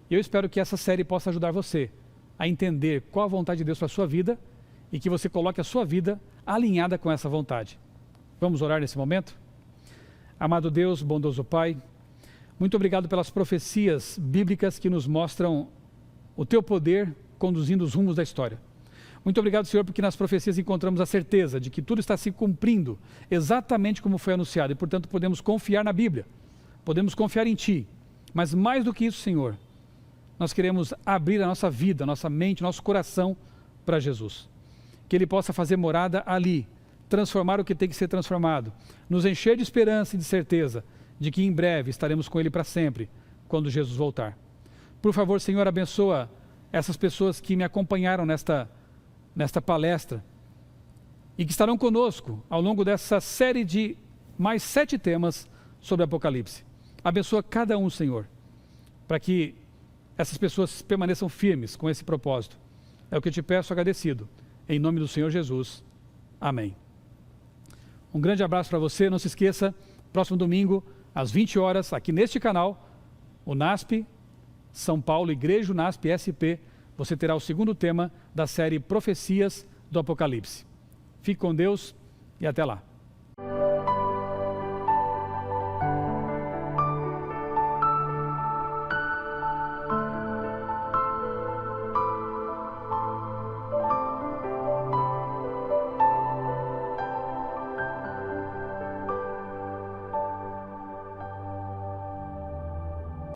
E eu espero que essa série possa ajudar você a entender qual a vontade de Deus para a sua vida e que você coloque a sua vida alinhada com essa vontade. Vamos orar nesse momento? Amado Deus, bondoso Pai, muito obrigado pelas profecias bíblicas que nos mostram o Teu poder conduzindo os rumos da história. Muito obrigado, Senhor, porque nas profecias encontramos a certeza de que tudo está se cumprindo exatamente como foi anunciado e, portanto, podemos confiar na Bíblia, podemos confiar em Ti. Mas mais do que isso, Senhor, nós queremos abrir a nossa vida, a nossa mente, o nosso coração para Jesus. Que Ele possa fazer morada ali, transformar o que tem que ser transformado, nos encher de esperança e de certeza de que em breve estaremos com Ele para sempre, quando Jesus voltar. Por favor, Senhor, abençoa essas pessoas que me acompanharam nesta palestra e que estarão conosco ao longo dessa série de mais 7 temas sobre Apocalipse. Abençoa cada um, Senhor, para que essas pessoas permaneçam firmes com esse propósito. É o que eu te peço agradecido. Em nome do Senhor Jesus. Amém. Um grande abraço para você. Não se esqueça, próximo domingo, às 20 horas, aqui neste canal, o NASP, São Paulo, Igreja UNASP SP, você terá o segundo tema da série Profecias do Apocalipse. Fique com Deus e até lá.